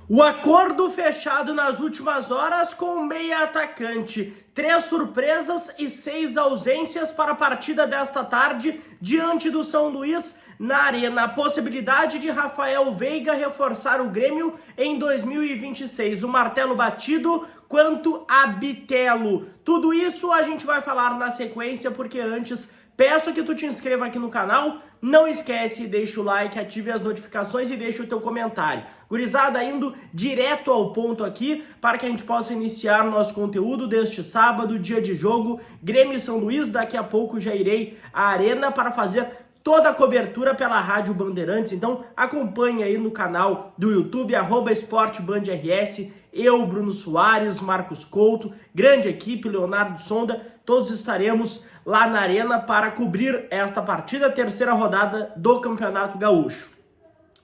O acordo fechado nas últimas horas com o meia atacante. 3 surpresas e 6 ausências para a partida desta tarde diante do São Luís na Arena. A possibilidade de Rafael Veiga reforçar o Grêmio em 2026. O martelo batido quanto a Bitelo. Tudo isso a gente vai falar na sequência, porque antes peço que tu te inscreva aqui no canal, não esquece, deixa o like, ative as notificações e deixa o teu comentário. Gurizada, indo direto ao ponto aqui, para que a gente possa iniciar o nosso conteúdo deste sábado, dia de jogo, Grêmio e São Luís. Daqui a pouco já irei à Arena para fazer toda a cobertura pela Rádio Bandeirantes, então acompanhe aí no canal do YouTube, @esportebandrs, eu, Bruno Soares, Marcos Couto, grande equipe, Leonardo Sonda, todos estaremos lá na Arena para cobrir esta partida, terceira rodada do Campeonato Gaúcho.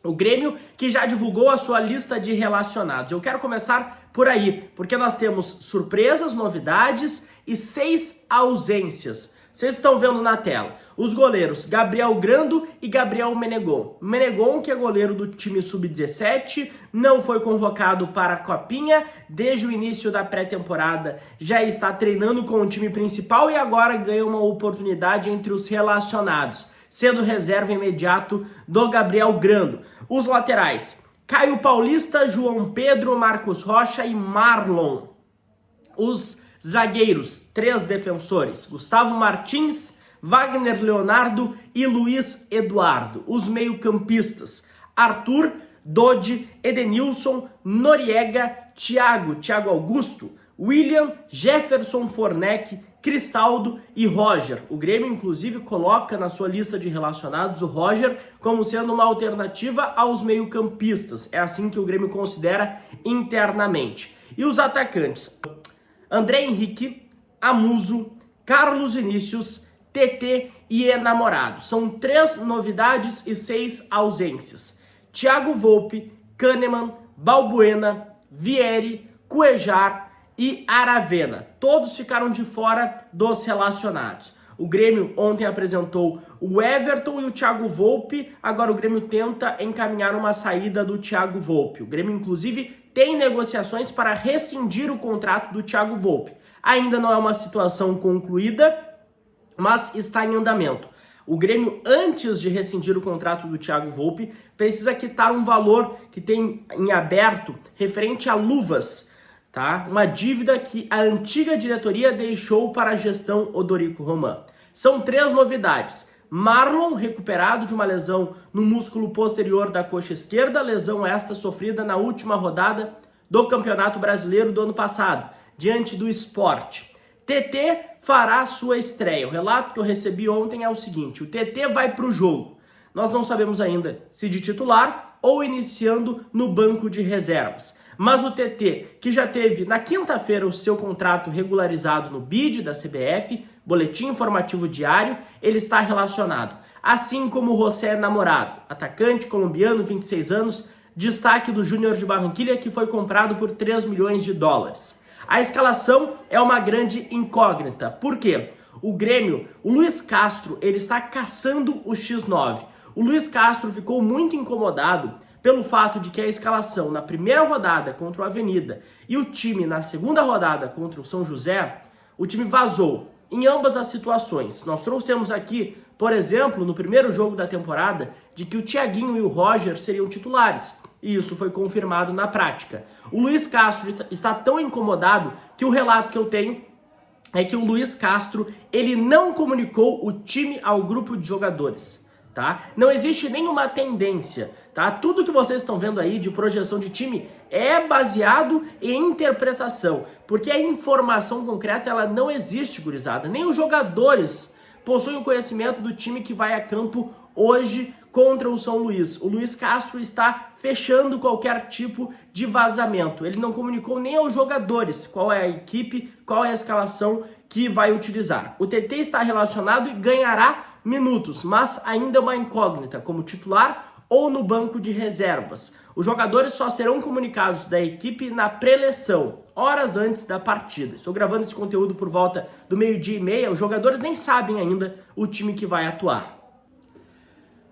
O Grêmio que já divulgou a sua lista de relacionados. Eu quero começar por aí, porque nós temos surpresas, novidades e 6 ausências. Vocês estão vendo na tela os goleiros Gabriel Grando e Gabriel Menegon. Menegon, que é goleiro do time sub-17, não foi convocado para a Copinha desde o início da pré-temporada, já está treinando com o time principal e agora ganha uma oportunidade entre os relacionados, sendo reserva imediato do Gabriel Grando. Os laterais, Caio Paulista, João Pedro, Marcos Rocha e Marlon. Os zagueiros, 3 defensores, Gustavo Martins, Wagner Leonardo e Luiz Eduardo. Os meio-campistas, Arthur, Dodi, Edenilson, Noriega, Thiago Augusto, William, Jefferson Fornec, Cristaldo e Roger. O Grêmio, inclusive, coloca na sua lista de relacionados o Roger como sendo uma alternativa aos meio-campistas. É assim que o Grêmio considera internamente. E os atacantes, André Henrique, Amuso, Carlos Vinícius, TT e Enamorado. São 3 novidades e 6 ausências. Thiago Volpe, Kahneman, Balbuena, Vieri, Cuejar e Aravena. Todos ficaram de fora dos relacionados. O Grêmio ontem apresentou o Everton e o Thiago Volpe. Agora o Grêmio tenta encaminhar uma saída do Thiago Volpe. O Grêmio, inclusive, tem negociações para rescindir o contrato do Thiago Volpe. Ainda não é uma situação concluída, mas está em andamento. O Grêmio, antes de rescindir o contrato do Thiago Volpe, precisa quitar um valor que tem em aberto referente a luvas, tá? Uma dívida que a antiga diretoria deixou para a gestão Odorico Roman. São 3 novidades. Marlon, recuperado de uma lesão no músculo posterior da coxa esquerda, lesão esta sofrida na última rodada do Campeonato Brasileiro do ano passado, diante do Sport. TT fará sua estreia. O relato que eu recebi ontem é o seguinte: o TT vai para o jogo. Nós não sabemos ainda se de titular ou iniciando no banco de reservas. Mas o TT, que já teve na quinta-feira o seu contrato regularizado no BID da CBF, Boletim Informativo Diário, ele está relacionado. Assim como o José Namorado, atacante colombiano, 26 anos, destaque do Júnior de Barranquilla, que foi comprado por 3 milhões de dólares. A escalação é uma grande incógnita. Por quê? O Grêmio, o Luiz Castro, ele está caçando o X9. O Luiz Castro ficou muito incomodado pelo fato de que a escalação na primeira rodada contra o Avenida e o time na segunda rodada contra o São José, o time vazou em ambas as situações. Nós trouxemos aqui, por exemplo, no primeiro jogo da temporada, de que o Thiaguinho e o Roger seriam titulares. E isso foi confirmado na prática. O Luiz Castro está tão incomodado que o relato que eu tenho é que o Luiz Castro, ele não comunicou o time ao grupo de jogadores, tá? Não existe nenhuma tendência, tá? Tudo que vocês estão vendo aí de projeção de time é baseado em interpretação, porque a informação concreta, ela não existe, gurizada. Nem os jogadores possuem o conhecimento do time que vai a campo hoje contra o São Luís. O Luiz Castro está fechando qualquer tipo de vazamento. Ele não comunicou nem aos jogadores qual é a equipe, qual é a escalação que vai utilizar. O TT está relacionado e ganhará minutos, mas ainda é uma incógnita, como titular ou no banco de reservas. Os jogadores só serão comunicados da equipe na pré-eleção, horas antes da partida. Estou gravando esse conteúdo por volta do 12:30, os jogadores nem sabem ainda o time que vai atuar.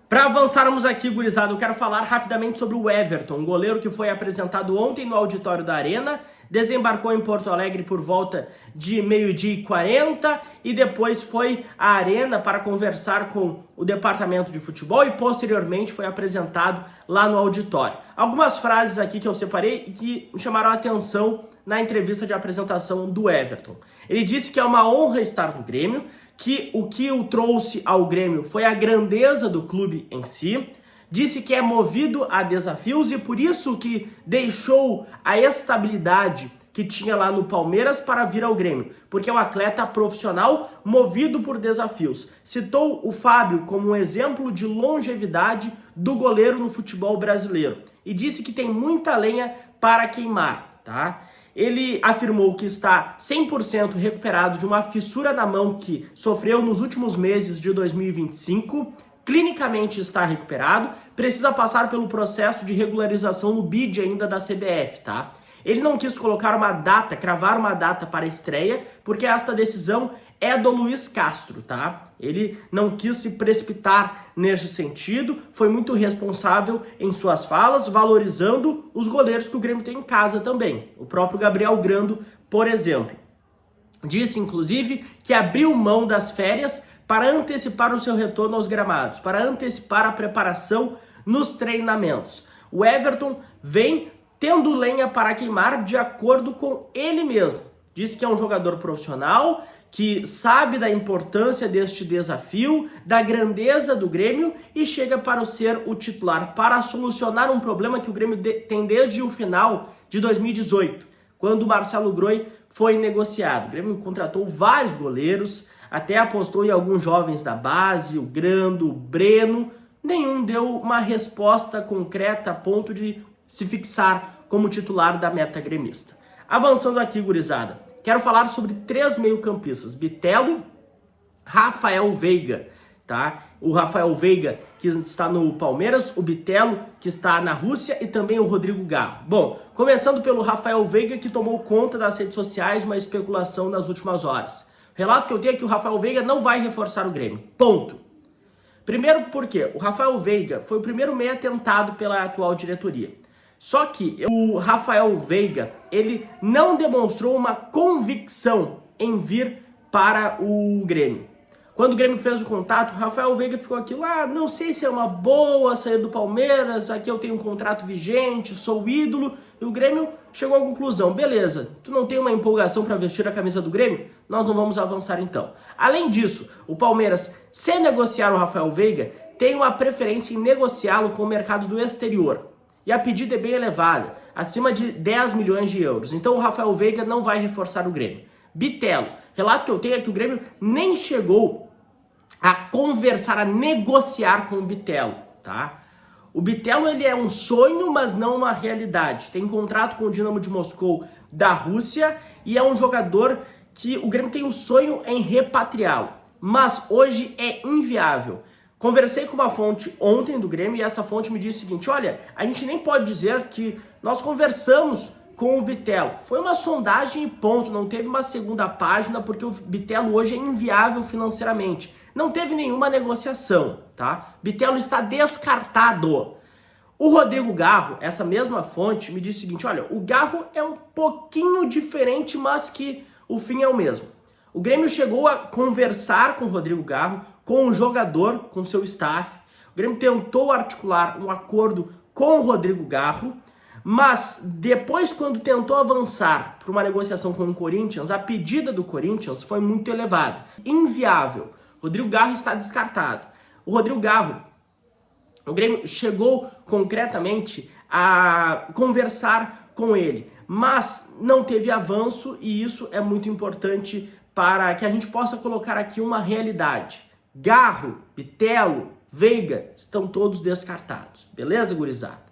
Para avançarmos aqui, gurizada, eu quero falar rapidamente sobre o Everton, um goleiro que foi apresentado ontem no auditório da Arena, desembarcou em Porto Alegre por volta de 12h40 e depois foi à Arena para conversar com o departamento de futebol e posteriormente foi apresentado lá no auditório. Algumas frases aqui que eu separei que me chamaram a atenção na entrevista de apresentação do Everton. Ele disse que é uma honra estar no Grêmio, que o que o trouxe ao Grêmio foi a grandeza do clube em si, disse que é movido a desafios e por isso que deixou a estabilidade que tinha lá no Palmeiras para vir ao Grêmio, porque é um atleta profissional movido por desafios. Citou o Fábio como um exemplo de longevidade do goleiro no futebol brasileiro e disse que tem muita lenha para queimar, tá? Ele afirmou que está 100% recuperado de uma fissura na mão que sofreu nos últimos meses de 2025, clinicamente está recuperado, precisa passar pelo processo de regularização no BID ainda da CBF, tá? Ele não quis colocar uma data, cravar uma data para a estreia, porque esta decisão é do Luiz Castro, tá? Ele não quis se precipitar nesse sentido, foi muito responsável em suas falas, valorizando os goleiros que o Grêmio tem em casa também. O próprio Gabriel Grando, por exemplo. Disse, inclusive, que abriu mão das férias para antecipar o seu retorno aos gramados, para antecipar a preparação nos treinamentos. O Everton vem tendo lenha para queimar de acordo com ele mesmo. Diz que é um jogador profissional, que sabe da importância deste desafio, da grandeza do Grêmio e chega para ser o titular, para solucionar um problema que o Grêmio tem desde o final de 2018, quando o Marcelo Groi foi negociado. O Grêmio contratou vários goleiros, até apostou em alguns jovens da base, o Grando, o Breno, nenhum deu uma resposta concreta a ponto de se fixar como titular da meta gremista. Avançando aqui, gurizada, quero falar sobre 3 meio-campistas, Bitelo, Rafael Veiga, tá? O Rafael Veiga, que está no Palmeiras, o Bitelo, que está na Rússia, e também o Rodrigo Garro. Bom, começando pelo Rafael Veiga, que tomou conta das redes sociais, uma especulação nas últimas horas. O relato que eu tenho é que o Rafael Veiga não vai reforçar o Grêmio. Ponto. Primeiro porque o Rafael Veiga foi o primeiro meia tentado pela atual diretoria. Só que o Rafael Veiga, ele não demonstrou uma convicção em vir para o Grêmio. Quando o Grêmio fez o contato, o Rafael Veiga ficou aquilo, não sei se é uma boa sair do Palmeiras, aqui eu tenho um contrato vigente, sou ídolo, e o Grêmio chegou à conclusão, beleza, tu não tem uma empolgação para vestir a camisa do Grêmio? Nós não vamos avançar então. Além disso, o Palmeiras, se negociar o Rafael Veiga, tem uma preferência em negociá-lo com o mercado do exterior. E a pedida é bem elevada, acima de 10 milhões de euros. Então o Rafael Veiga não vai reforçar o Grêmio. Bitelo, relato que eu tenho é que o Grêmio nem chegou a conversar, a negociar com o Bitelo, tá? O Bitelo, ele é um sonho, mas não uma realidade. Tem contrato com o Dinamo de Moscou da Rússia e é um jogador que o Grêmio tem o sonho em repatriá-lo. Mas hoje é inviável. Conversei com uma fonte ontem do Grêmio e essa fonte me disse o seguinte, olha, a gente nem pode dizer que nós conversamos com o Bitelo. Foi uma sondagem e ponto, não teve uma segunda página porque o Bitelo hoje é inviável financeiramente. Não teve nenhuma negociação, tá? Bitelo está descartado. O Rodrigo Garro, essa mesma fonte, me disse o seguinte, olha, o Garro é um pouquinho diferente, mas que o fim é o mesmo. O Grêmio chegou a conversar com o Rodrigo Garro, com o jogador, com seu staff. O Grêmio tentou articular um acordo com o Rodrigo Garro, mas depois, quando tentou avançar para uma negociação com o Corinthians, a pedida do Corinthians foi muito elevada. Inviável. Rodrigo Garro está descartado. O Rodrigo Garro, o Grêmio chegou concretamente a conversar com ele, mas não teve avanço e isso é muito importante para que a gente possa colocar aqui uma realidade. Garro, Bitelo, Veiga estão todos descartados. Beleza, gurizada?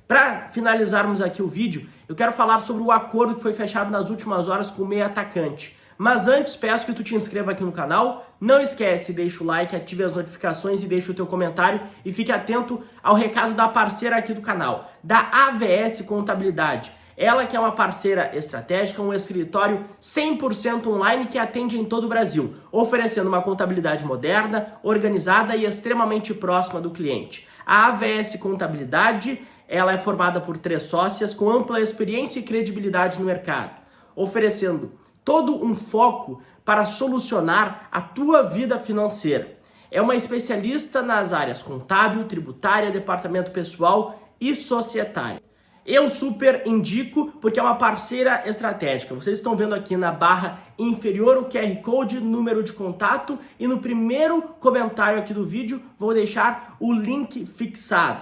Para finalizarmos aqui o vídeo, eu quero falar sobre o acordo que foi fechado nas últimas horas com o meio atacante. Mas antes, peço que tu te inscreva aqui no canal. Não esquece, deixa o like, ative as notificações e deixa o teu comentário. E fique atento ao recado da parceira aqui do canal, da AVS Contabilidade. Ela que é uma parceira estratégica, um escritório 100% online que atende em todo o Brasil, oferecendo uma contabilidade moderna, organizada e extremamente próxima do cliente. A AVS Contabilidade, ela é formada por 3 sócias com ampla experiência e credibilidade no mercado, oferecendo todo um foco para solucionar a tua vida financeira. É uma especialista nas áreas contábil, tributária, departamento pessoal e societária. Eu super indico porque é uma parceira estratégica. Vocês estão vendo aqui na barra inferior o QR Code, número de contato, e no primeiro comentário aqui do vídeo vou deixar o link fixado.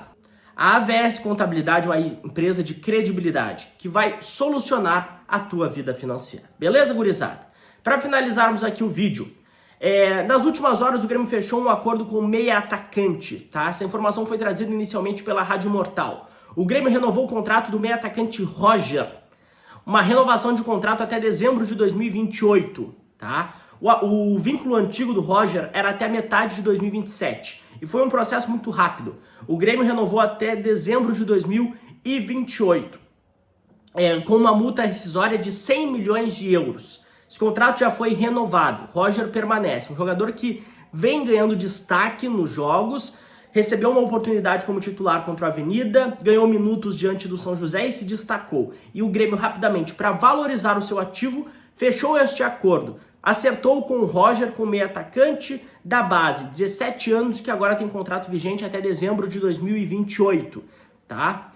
A AVS Contabilidade é uma empresa de credibilidade que vai solucionar a tua vida financeira. Beleza, gurizada? Para finalizarmos aqui o vídeo, nas últimas horas o Grêmio fechou um acordo com o meia atacante, tá? Essa informação foi trazida inicialmente pela Rádio Mortal. O Grêmio renovou o contrato do meia atacante Roger, uma renovação de contrato até dezembro de 2028, tá? O vínculo antigo do Roger era até metade de 2027 e foi um processo muito rápido. O Grêmio renovou até dezembro de 2028, com uma multa rescisória de 100 milhões de euros. Esse contrato já foi renovado. Roger permanece, um jogador que vem ganhando destaque nos jogos, recebeu uma oportunidade como titular contra a Avenida, ganhou minutos diante do São José e se destacou. E o Grêmio, rapidamente, para valorizar o seu ativo, fechou este acordo. Acertou com o Roger, com o meio atacante da base, 17 anos, que agora tem contrato vigente até dezembro de 2028. Tá?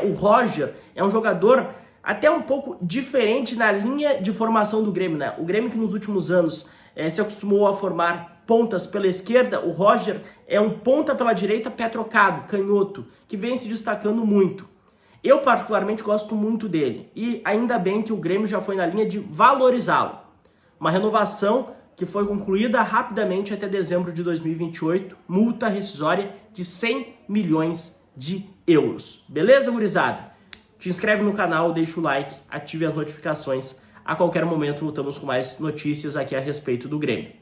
O Roger é um jogador até um pouco diferente na linha de formação do Grêmio, né? O Grêmio que nos últimos anos se acostumou a formar pontas pela esquerda, o Roger é um ponta pela direita, pé trocado, canhoto, que vem se destacando muito. Eu particularmente gosto muito dele e ainda bem que o Grêmio já foi na linha de valorizá-lo. Uma renovação que foi concluída rapidamente até dezembro de 2028, multa rescisória de 100 milhões de euros. Beleza, gurizada? Te inscreve no canal, deixa o like, ative as notificações. A qualquer momento voltamos com mais notícias aqui a respeito do Grêmio.